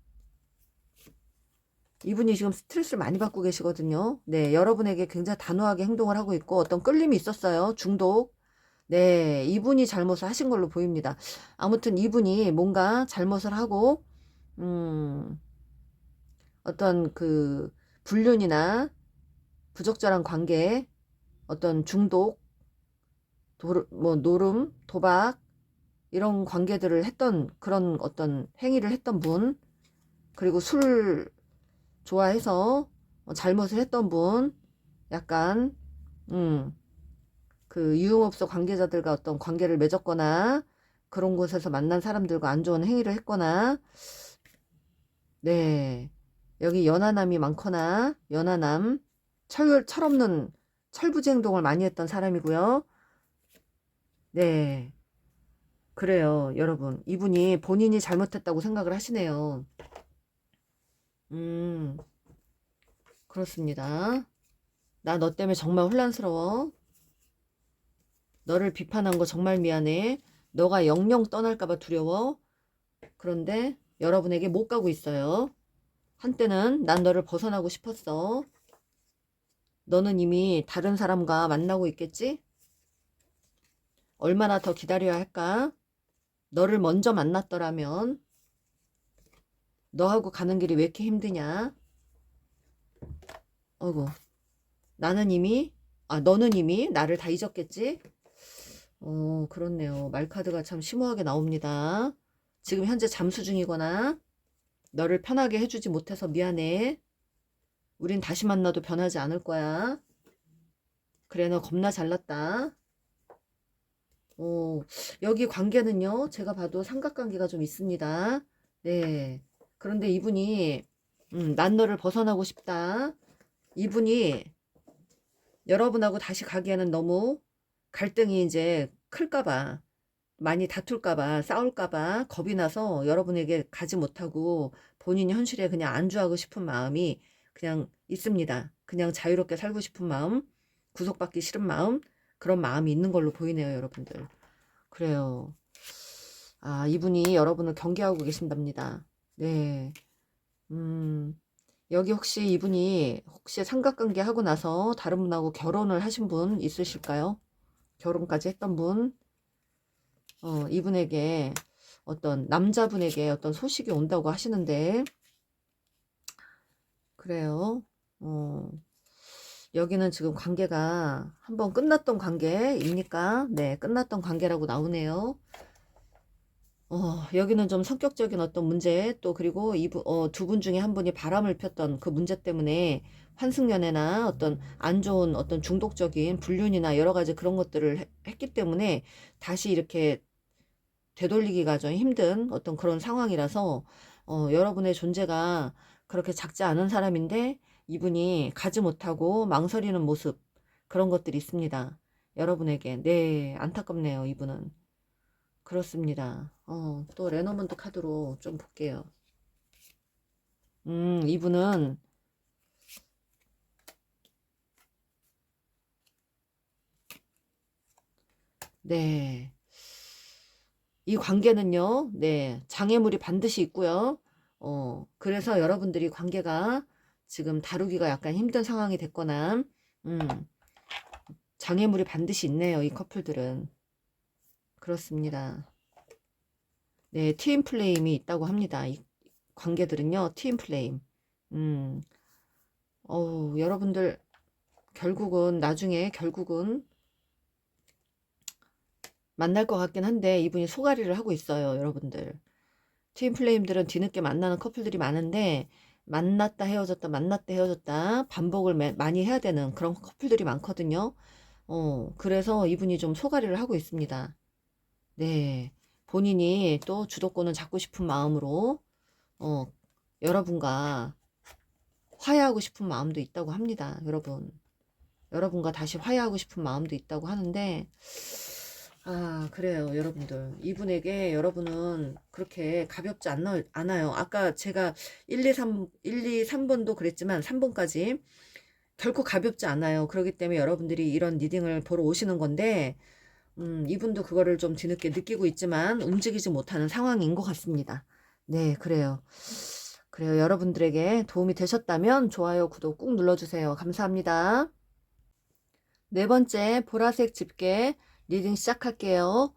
이분이 지금 스트레스를 많이 받고 계시거든요. 네, 여러분에게 굉장히 단호하게 행동을 하고 있고 어떤 끌림이 있었어요. 중독. 네, 이분이 잘못을 하신 걸로 보입니다. 아무튼 이분이 뭔가 잘못을 하고 어떤 그 불륜이나 부적절한 관계, 어떤 중독, 뭐 노름, 도박 이런 관계들을 했던 그런 어떤 행위를 했던 분, 그리고 술 좋아해서 잘못을 했던 분, 약간 그 유흥업소 관계자들과 어떤 관계를 맺었거나 그런 곳에서 만난 사람들과 안 좋은 행위를 했거나 네 여기 연하남이 많거나 연하남 철없는 철부지 행동을 많이 했던 사람이고요. 네 그래요 여러분 이분이 본인이 잘못했다고 생각을 하시네요. 그렇습니다. 나 너 때문에 정말 혼란스러워. 너를 비판한 거 정말 미안해. 너가 영영 떠날까봐 두려워. 그런데 여러분에게 못 가고 있어요. 한때는 난 너를 벗어나고 싶었어. 너는 이미 다른 사람과 만나고 있겠지? 얼마나 더 기다려야 할까? 너를 먼저 만났더라면 너하고 가는 길이 왜 이렇게 힘드냐? 어이구, 너는 이미 나를 다 잊었겠지? 그렇네요. 말카드가 참 심오하게 나옵니다. 지금 현재 잠수 중이거나 너를 편하게 해주지 못해서 미안해. 우린 다시 만나도 변하지 않을 거야. 그래, 너 겁나 잘났다. 여기 관계는요, 제가 봐도 삼각관계가 좀 있습니다. 네. 그런데 이분이, 난 너를 벗어나고 싶다. 이분이 여러분하고 다시 가기에는 너무 갈등이 이제 클까봐, 많이 다툴까봐, 싸울까봐 겁이 나서 여러분에게 가지 못하고 본인 현실에 그냥 안주하고 싶은 마음이 그냥 있습니다. 그냥 자유롭게 살고 싶은 마음, 구속받기 싫은 마음, 그런 마음이 있는 걸로 보이네요, 여러분들. 그래요. 아, 이분이 여러분을 경계하고 계신답니다. 네. 음, 여기 혹시 삼각관계 하고 나서 다른 분하고 결혼을 하신 분 있으실까요? 결혼까지 했던 분? 이분에게 어떤 남자분에게 어떤 소식이 온다고 하시는데, 그래요. 어, 여기는 지금 관계가 한번 끝났던 관계입니까? 네, 끝났던 관계라고 나오네요. 여기는 좀 성격적인 어떤 문제, 또 그리고 두 분 중에 한 분이 바람을 폈던 그 문제 때문에 환승연애나 어떤 안 좋은 어떤 중독적인 불륜이나 여러 가지 그런 것들을 했기 때문에 다시 이렇게 되돌리기가 좀 힘든 어떤 그런 상황이라서 여러분의 존재가 그렇게 작지 않은 사람인데 이분이 가지 못하고 망설이는 모습, 그런 것들이 있습니다. 여러분에게. 네, 안타깝네요, 이분은. 그렇습니다. 또 레노먼트 카드로 좀 볼게요. 이분은 네, 이 관계는요, 네, 장애물이 반드시 있고요. 그래서 여러분들이 관계가 지금 다루기가 약간 힘든 상황이 됐거나, 음, 장애물이 반드시 있네요, 이 커플들은. 그렇습니다. 네, 트윈 플레임이 있다고 합니다. 이 관계들은요, 트윈 플레임. 음, 여러분들 나중에 결국은 만날 것 같긴 한데 이분이 소가리를 하고 있어요, 여러분들. 트윈 플레임들은 뒤늦게 만나는 커플들이 많은데 만났다 헤어졌다 만났다 헤어졌다 반복을 많이 해야 되는 그런 커플들이 많거든요. 그래서 이분이 좀 소가리를 하고 있습니다. 네. 본인이 또 주도권을 잡고 싶은 마음으로 어, 여러분과 화해하고 싶은 마음도 있다고 합니다. 여러분과 다시 화해하고 싶은 마음도 있다고 하는데 아, 그래요, 여러분들. 이분에게 여러분은 그렇게 가볍지 않아요. 아까 제가 1, 2, 3번도 그랬지만 3번까지 결코 가볍지 않아요. 그렇기 때문에 여러분들이 이런 리딩을 보러 오시는 건데, 이분도 그거를 좀 뒤늦게 느끼고 있지만 움직이지 못하는 상황인 것 같습니다. 네, 그래요. 그래요. 여러분들에게 도움이 되셨다면 좋아요, 구독 꾹 눌러주세요. 감사합니다. 네 번째 보라색 집게 리딩 시작할게요.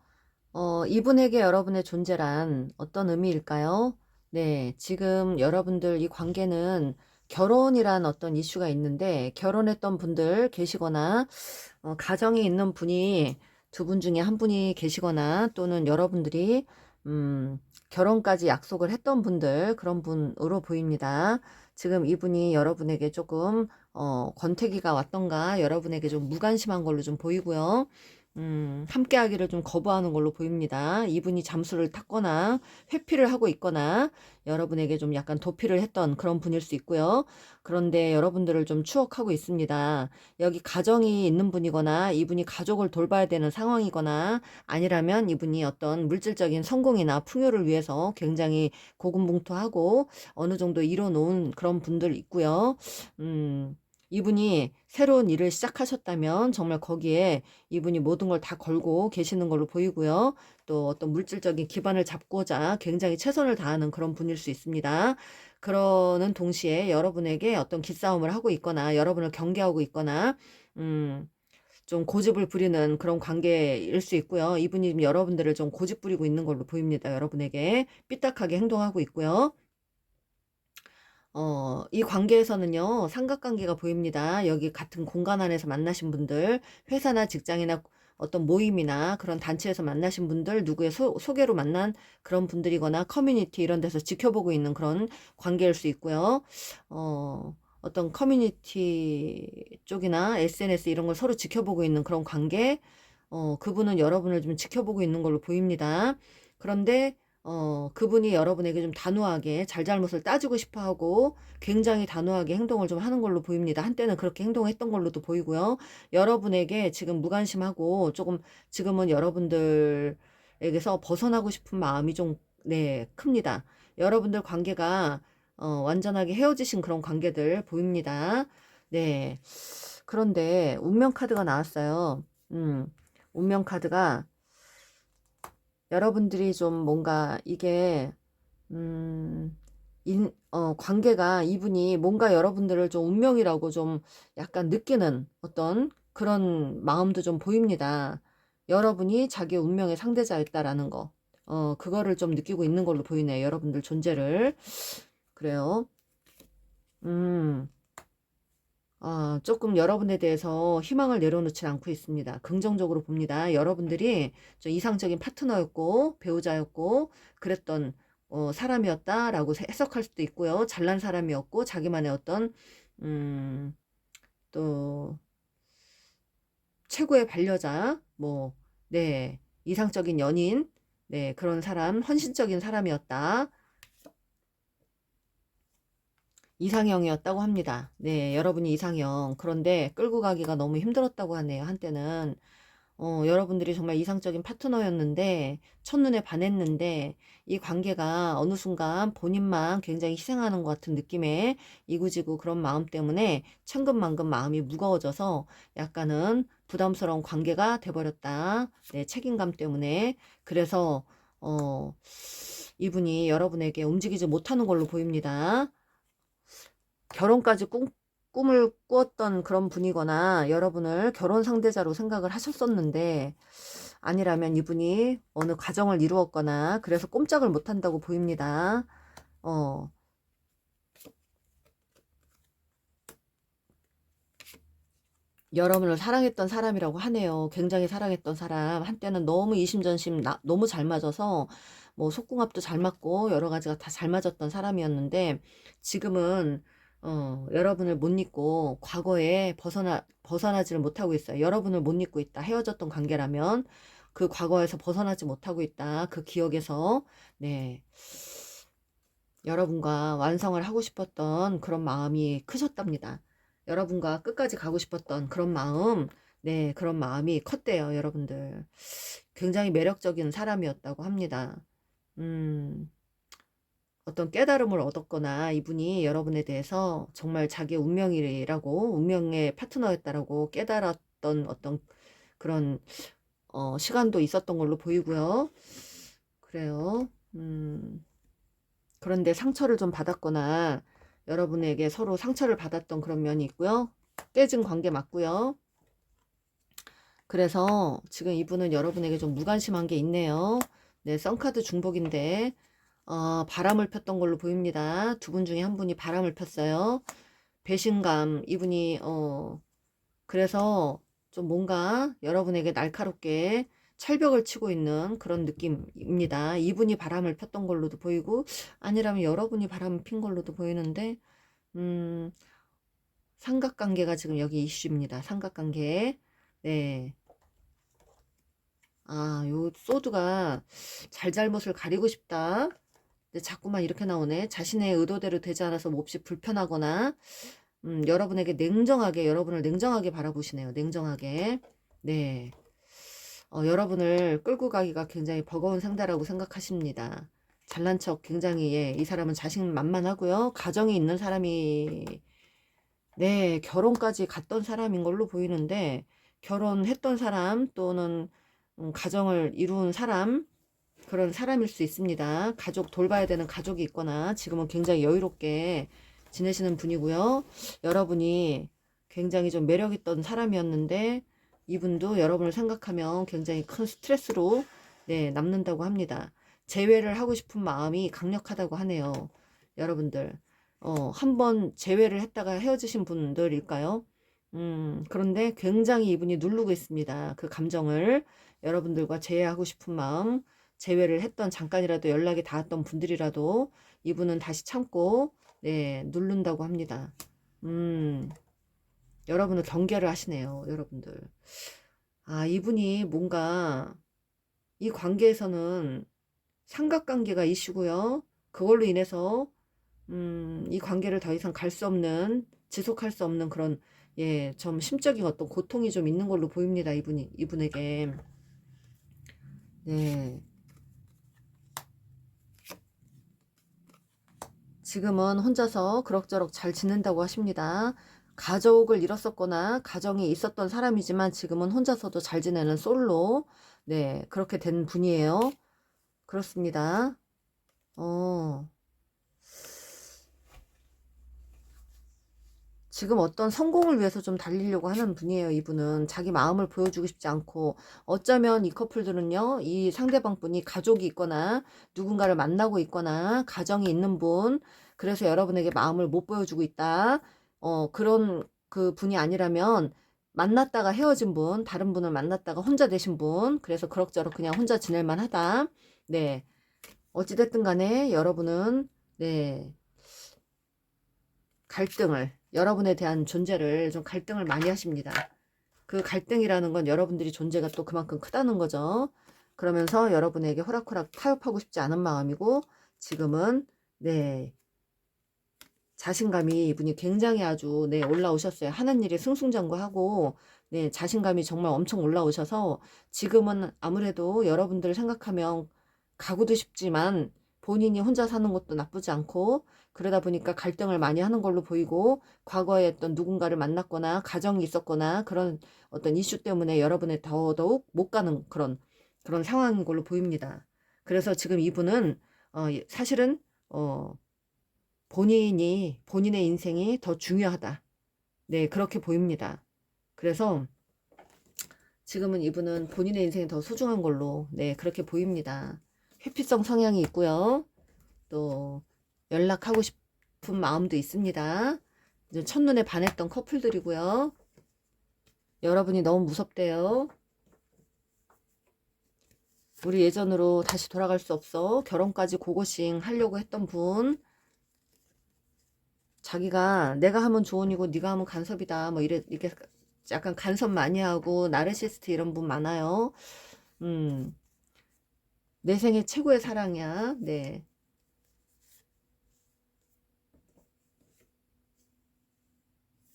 이분에게 여러분의 존재란 어떤 의미일까요? 네, 지금 여러분들 이 관계는 결혼이란 어떤 이슈가 있는데 결혼했던 분들 계시거나 가정이 있는 분이 두 분 중에 한 분이 계시거나 또는 여러분들이 결혼까지 약속을 했던 분들 그런 분으로 보입니다. 지금 이분이 여러분에게 조금 권태기가 왔던가 여러분에게 좀 무관심한 걸로 좀 보이고요. 함께 하기를 좀 거부하는 걸로 보입니다. 이분이 잠수를 탔거나 회피를 하고 있거나 여러분에게 좀 약간 도피를 했던 그런 분일 수 있고요. 그런데 여러분들을 좀 추억하고 있습니다. 여기 가정이 있는 분이거나 이분이 가족을 돌봐야 되는 상황이거나 아니라면 이분이 어떤 물질적인 성공이나 풍요를 위해서 굉장히 고군분투하고 어느 정도 이뤄놓은 그런 분들 있고요. 이분이 새로운 일을 시작하셨다면 정말 거기에 이분이 모든 걸 다 걸고 계시는 걸로 보이고요. 또 어떤 물질적인 기반을 잡고자 굉장히 최선을 다하는 그런 분일 수 있습니다. 그러는 동시에 여러분에게 어떤 기싸움을 하고 있거나 여러분을 경계하고 있거나 음, 좀 고집을 부리는 그런 관계일 수 있고요. 이분이 지금 여러분들을 좀 고집 부리고 있는 걸로 보입니다. 여러분에게 삐딱하게 행동하고 있고요. 이 관계에서는요, 삼각관계가 보입니다. 여기 같은 공간 안에서 만나신 분들, 회사나 직장이나 어떤 모임이나 그런 단체에서 만나신 분들, 누구의 소개로 만난 그런 분들이거나 커뮤니티 이런 데서 지켜보고 있는 그런 관계일 수 있고요. 어떤 커뮤니티 쪽이나 SNS 이런 걸 서로 지켜보고 있는 그런 관계, 그분은 여러분을 좀 지켜보고 있는 걸로 보입니다. 그런데 그분이 여러분에게 좀 단호하게 잘잘못을 따지고 싶어 하고 굉장히 단호하게 행동을 좀 하는 걸로 보입니다. 한때는 그렇게 행동했던 걸로도 보이고요. 여러분에게 지금 무관심하고 조금 지금은 여러분들에게서 벗어나고 싶은 마음이 좀, 네, 큽니다. 여러분들 관계가 완전하게 헤어지신 그런 관계들 보입니다. 네. 그런데 운명 카드가 나왔어요. 운명 카드가 여러분들이 좀 뭔가 이게 관계가 이분이 뭔가 여러분들을 좀 운명이라고 좀 약간 느끼는 어떤 그런 마음도 좀 보입니다. 여러분이 자기의 운명의 상대자였다라는 거. 그거를 좀 느끼고 있는 걸로 보이네요. 여러분들 존재를. 그래요. 음. 조금 여러분에 대해서 희망을 내려놓지 않고 있습니다. 긍정적으로 봅니다. 여러분들이 좀 이상적인 파트너였고, 배우자였고, 그랬던, 사람이었다라고 해석할 수도 있고요. 잘난 사람이었고, 자기만의 어떤, 음, 또, 최고의 반려자, 뭐, 네, 이상적인 연인, 네, 그런 사람, 헌신적인 사람이었다. 이상형이었다고 합니다. 네, 여러분이 이상형. 그런데 끌고 가기가 너무 힘들었다고 하네요. 한때는. 여러분들이 정말 이상적인 파트너였는데, 첫눈에 반했는데, 이 관계가 어느 순간 본인만 굉장히 희생하는 것 같은 느낌의 이구지구 그런 마음 때문에 천근만근 마음이 무거워져서 약간은 부담스러운 관계가 돼버렸다. 네, 책임감 때문에. 그래서, 이분이 여러분에게 움직이지 못하는 걸로 보입니다. 결혼까지 꿈을 꾸었던 그런 분이거나 여러분을 결혼 상대자로 생각을 하셨었는데 아니라면 이분이 어느 가정을 이루었거나 그래서 꼼짝을 못한다고 보입니다. 어, 여러분을 사랑했던 사람이라고 하네요. 굉장히 사랑했던 사람. 한때는 너무 이심전심 너무 잘 맞아서 뭐 속궁합도 잘 맞고 여러 가지가 다 잘 맞았던 사람이었는데 지금은 여러분을 못 잊고 과거에 벗어나지를 못하고 있어요. 여러분을 못 잊고 있다. 헤어졌던 관계라면 그 과거에서 벗어나지 못하고 있다. 그 기억에서 네. 여러분과 완성을 하고 싶었던 그런 마음이 크셨답니다. 여러분과 끝까지 가고 싶었던 그런 마음, 네, 그런 마음이 컸대요, 여러분들. 굉장히 매력적인 사람이었다고 합니다. 음, 어떤 깨달음을 얻었거나 이분이 여러분에 대해서 정말 자기의 운명이라고, 운명의 파트너였다라고 깨달았던 어떤 그런, 시간도 있었던 걸로 보이고요. 그래요. 그런데 상처를 좀 받았거나 여러분에게 서로 상처를 받았던 그런 면이 있고요. 깨진 관계 맞고요. 그래서 지금 이분은 여러분에게 좀 무관심한 게 있네요. 네, 썬카드 중복인데 바람을 폈던 걸로 보입니다. 두 분 중에 한 분이 바람을 폈어요. 배신감, 이분이 그래서 좀 뭔가 여러분에게 날카롭게 철벽을 치고 있는 그런 느낌입니다. 이분이 바람을 폈던 걸로도 보이고 아니라면 여러분이 바람을 핀 걸로도 보이는데 음, 삼각관계가 지금 여기 이슈입니다. 삼각관계. 네. 요 소드가 잘잘못을 가리고 싶다. 근데 자꾸만 이렇게 나오네. 자신의 의도대로 되지 않아서 몹시 불편하거나 여러분에게 여러분을 냉정하게 바라보시네요. 냉정하게. 네. 여러분을 끌고 가기가 굉장히 버거운 상대라고 생각하십니다. 잘난 척 굉장히, 예, 이 사람은 자신만만하고요. 가정이 있는 사람이, 네, 결혼까지 갔던 사람인 걸로 보이는데, 결혼했던 사람 또는 가정을 이룬 사람, 그런 사람일 수 있습니다. 가족 돌봐야 되는 가족이 있거나 지금은 굉장히 여유롭게 지내시는 분이고요. 여러분이 굉장히 좀 매력 있던 사람이었는데 이분도 여러분을 생각하면 굉장히 큰 스트레스로 네, 남는다고 합니다. 재회를 하고 싶은 마음이 강력하다고 하네요. 여러분들. 한번 재회를 했다가 헤어지신 분들일까요? 그런데 굉장히 이분이 누르고 있습니다. 그 감정을 여러분들과 재회하고 싶은 마음, 재회를 했던 잠깐이라도 연락이 닿았던 분들이라도 이분은 다시 참고 네, 누른다고 합니다. 여러분을 경계를 하시네요. 여러분들. 아, 이분이 뭔가 이 관계에서는 삼각관계가 이슈고요. 그걸로 인해서 이 관계를 더 이상 갈 수 없는, 지속할 수 없는 그런 예, 좀 심적인 어떤 고통이 좀 있는 걸로 보입니다. 이분에게. 네. 지금은 혼자서 그럭저럭 잘 지낸다고 하십니다. 가족을 잃었었거나 가정이 있었던 사람이지만 지금은 혼자서도 잘 지내는 솔로 네 그렇게 된 분이에요. 그렇습니다. 지금 어떤 성공을 위해서 좀 달리려고 하는 분이에요. 이분은 자기 마음을 보여주고 싶지 않고 어쩌면 이 커플들은요. 이 상대방 분이 가족이 있거나 누군가를 만나고 있거나 가정이 있는 분 그래서 여러분에게 마음을 못 보여주고 있다. 그런 그 분이 아니라면 만났다가 헤어진 분 다른 분을 만났다가 혼자 되신 분 그래서 그럭저럭 그냥 혼자 지낼만 하다. 네. 어찌됐든 간에 여러분은 네. 갈등을 여러분에 대한 존재를 좀 갈등을 많이 하십니다. 그 갈등이라는 건 여러분들이 존재가 또 그만큼 크다는 거죠. 그러면서 여러분에게 호락호락 타협하고 싶지 않은 마음이고 지금은 네 자신감이 이분이 굉장히 아주 네 올라오셨어요. 하는 일이 승승장구하고 네 자신감이 정말 엄청 올라오셔서 지금은 아무래도 여러분들 생각하면 가고도 싶지만 본인이 혼자 사는 것도 나쁘지 않고 그러다 보니까 갈등을 많이 하는 걸로 보이고 과거에 어떤 누군가를 만났거나 가정이 있었거나 그런 어떤 이슈 때문에 여러분의 더더욱 못 가는 그런 상황인 걸로 보입니다. 그래서 지금 이분은 사실은 본인의 인생이 더 중요하다. 네, 그렇게 보입니다. 그래서 지금은 이분은 본인의 인생이 더 소중한 걸로 네, 그렇게 보입니다. 회피성 성향이 있고요. 또 연락하고 싶은 마음도 있습니다. 첫눈에 반했던 커플들이고요. 여러분이 너무 무섭대요. 우리 예전으로 다시 돌아갈 수 없어. 결혼까지 고고싱 하려고 했던 분. 자기가 내가 하면 조언이고 네가 하면 간섭이다. 뭐 이렇게 약간 간섭 많이 하고 나르시스트 이런 분 많아요. 내 생애 최고의 사랑이야. 네.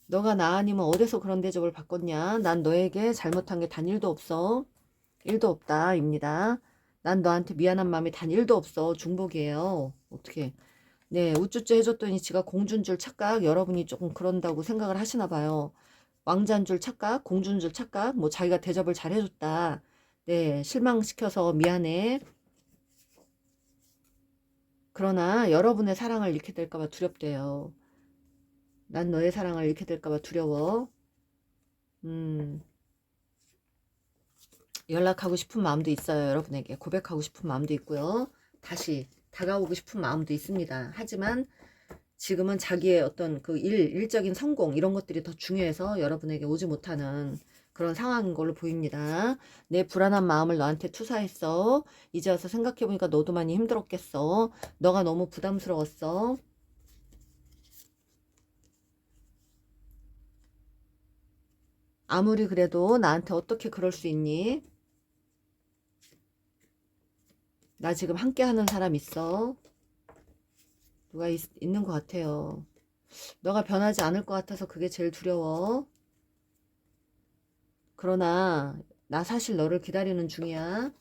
너가 나 아니면 어디서 그런 대접을 받겠냐? 난 너에게 잘못한 게 단 1도 없어. 1도 없다. 입니다. 난 너한테 미안한 마음이 단 1도 없어. 중복이에요. 어떻게. 네, 우쭈쭈 해줬더니 지가 공주인 줄 착각. 여러분이 조금 그런다고 생각을 하시나 봐요. 왕자인 줄 착각, 공주인 줄 착각, 뭐 자기가 대접을 잘 해줬다. 네, 실망시켜서 미안해. 그러나 여러분의 사랑을 잃게 될까봐 두렵대요. 난 너의 사랑을 잃게 될까봐 두려워. 연락하고 싶은 마음도 있어요. 여러분에게 고백하고 싶은 마음도 있고요. 다시 다가오고 싶은 마음도 있습니다. 하지만 지금은 자기의 어떤 그 일적인 성공 이런 것들이 더 중요해서 여러분에게 오지 못하는 그런 상황인 걸로 보입니다. 내 불안한 마음을 너한테 투사했어. 이제 와서 생각해보니까 너도 많이 힘들었겠어. 너가 너무 부담스러웠어. 아무리 그래도 나한테 어떻게 그럴 수 있니? 나 지금 함께 하는 사람 있어. 누가 있는 것 같아요. 너가 변하지 않을 것 같아서 그게 제일 두려워. 그러나 나 사실 너를 기다리는 중이야.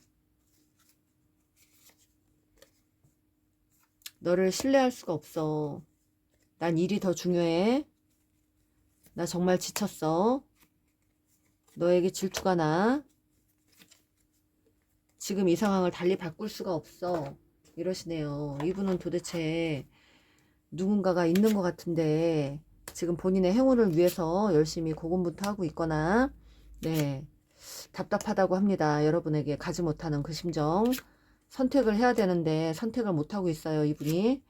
너를 신뢰할 수가 없어. 난 일이 더 중요해. 나 정말 지쳤어. 너에게 질투가 나. 지금 이 상황을 달리 바꿀 수가 없어. 이러시네요. 이분은 도대체 누군가가 있는 것 같은데 지금 본인의 행운을 위해서 열심히 고군분투하고 있거나 네 답답하다고 합니다. 여러분에게 가지 못하는 그 심정. 선택을 해야 되는데 선택을 못하고 있어요. 이분이.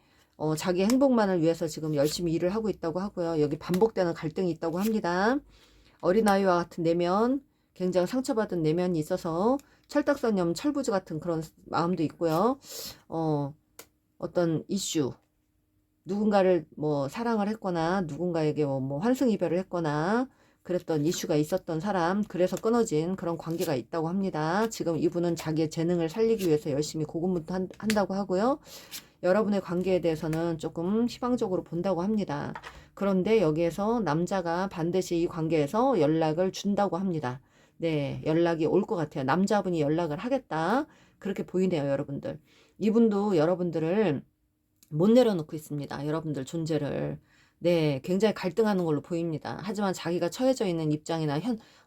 자기 행복만을 위해서 지금 열심히 일을 하고 있다고 하고요. 여기 반복되는 갈등이 있다고 합니다. 어린아이와 같은 내면, 굉장히 상처받은 내면이 있어서 철딱서념, 철부지 같은 그런 마음도 있고요. 어떤 이슈, 누군가를 뭐 사랑을 했거나 누군가에게 뭐 환승 이별을 했거나 그랬던 이슈가 있었던 사람, 그래서 끊어진 그런 관계가 있다고 합니다. 지금 이분은 자기의 재능을 살리기 위해서 열심히 고군분투한다고 하고요. 여러분의 관계에 대해서는 조금 희망적으로 본다고 합니다. 그런데 여기에서 남자가 반드시 이 관계에서 연락을 준다고 합니다. 네, 연락이 올 것 같아요. 남자분이 연락을 하겠다. 그렇게 보이네요, 여러분들. 이분도 여러분들을 못 내려놓고 있습니다. 여러분들 존재를. 네, 굉장히 갈등하는 걸로 보입니다. 하지만 자기가 처해져 있는 입장이나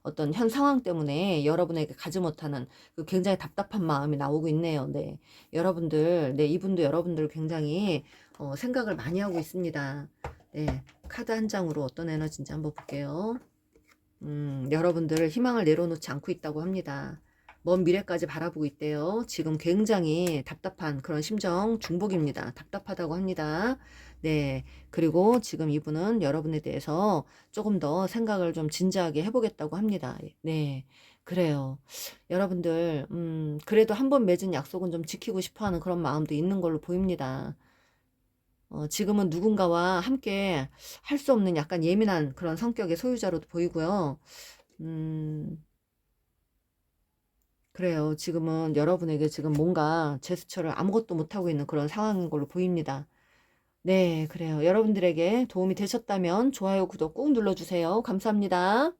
어떤 현 상황 때문에 여러분에게 가지 못하는 그 굉장히 답답한 마음이 나오고 있네요. 네, 여러분들, 네, 이분도 여러분들 굉장히 생각을 많이 하고 있습니다. 네, 카드 한 장으로 어떤 에너지인지 한번 볼게요. 여러분들 희망을 내려놓지 않고 있다고 합니다. 먼 미래까지 바라보고 있대요. 지금 굉장히 답답한 그런 심정 중복입니다. 답답하다고 합니다. 네. 그리고 지금 이분은 여러분에 대해서 조금 더 생각을 좀 진지하게 해보겠다고 합니다. 네. 그래요. 여러분들, 그래도 한 번 맺은 약속은 좀 지키고 싶어 하는 그런 마음도 있는 걸로 보입니다. 지금은 누군가와 함께 할 수 없는 약간 예민한 그런 성격의 소유자로도 보이고요. 음, 그래요. 지금은 여러분에게 지금 뭔가 제스처를 아무것도 못하고 있는 그런 상황인 걸로 보입니다. 네, 그래요. 여러분들에게 도움이 되셨다면 좋아요, 구독 꾹 눌러주세요. 감사합니다.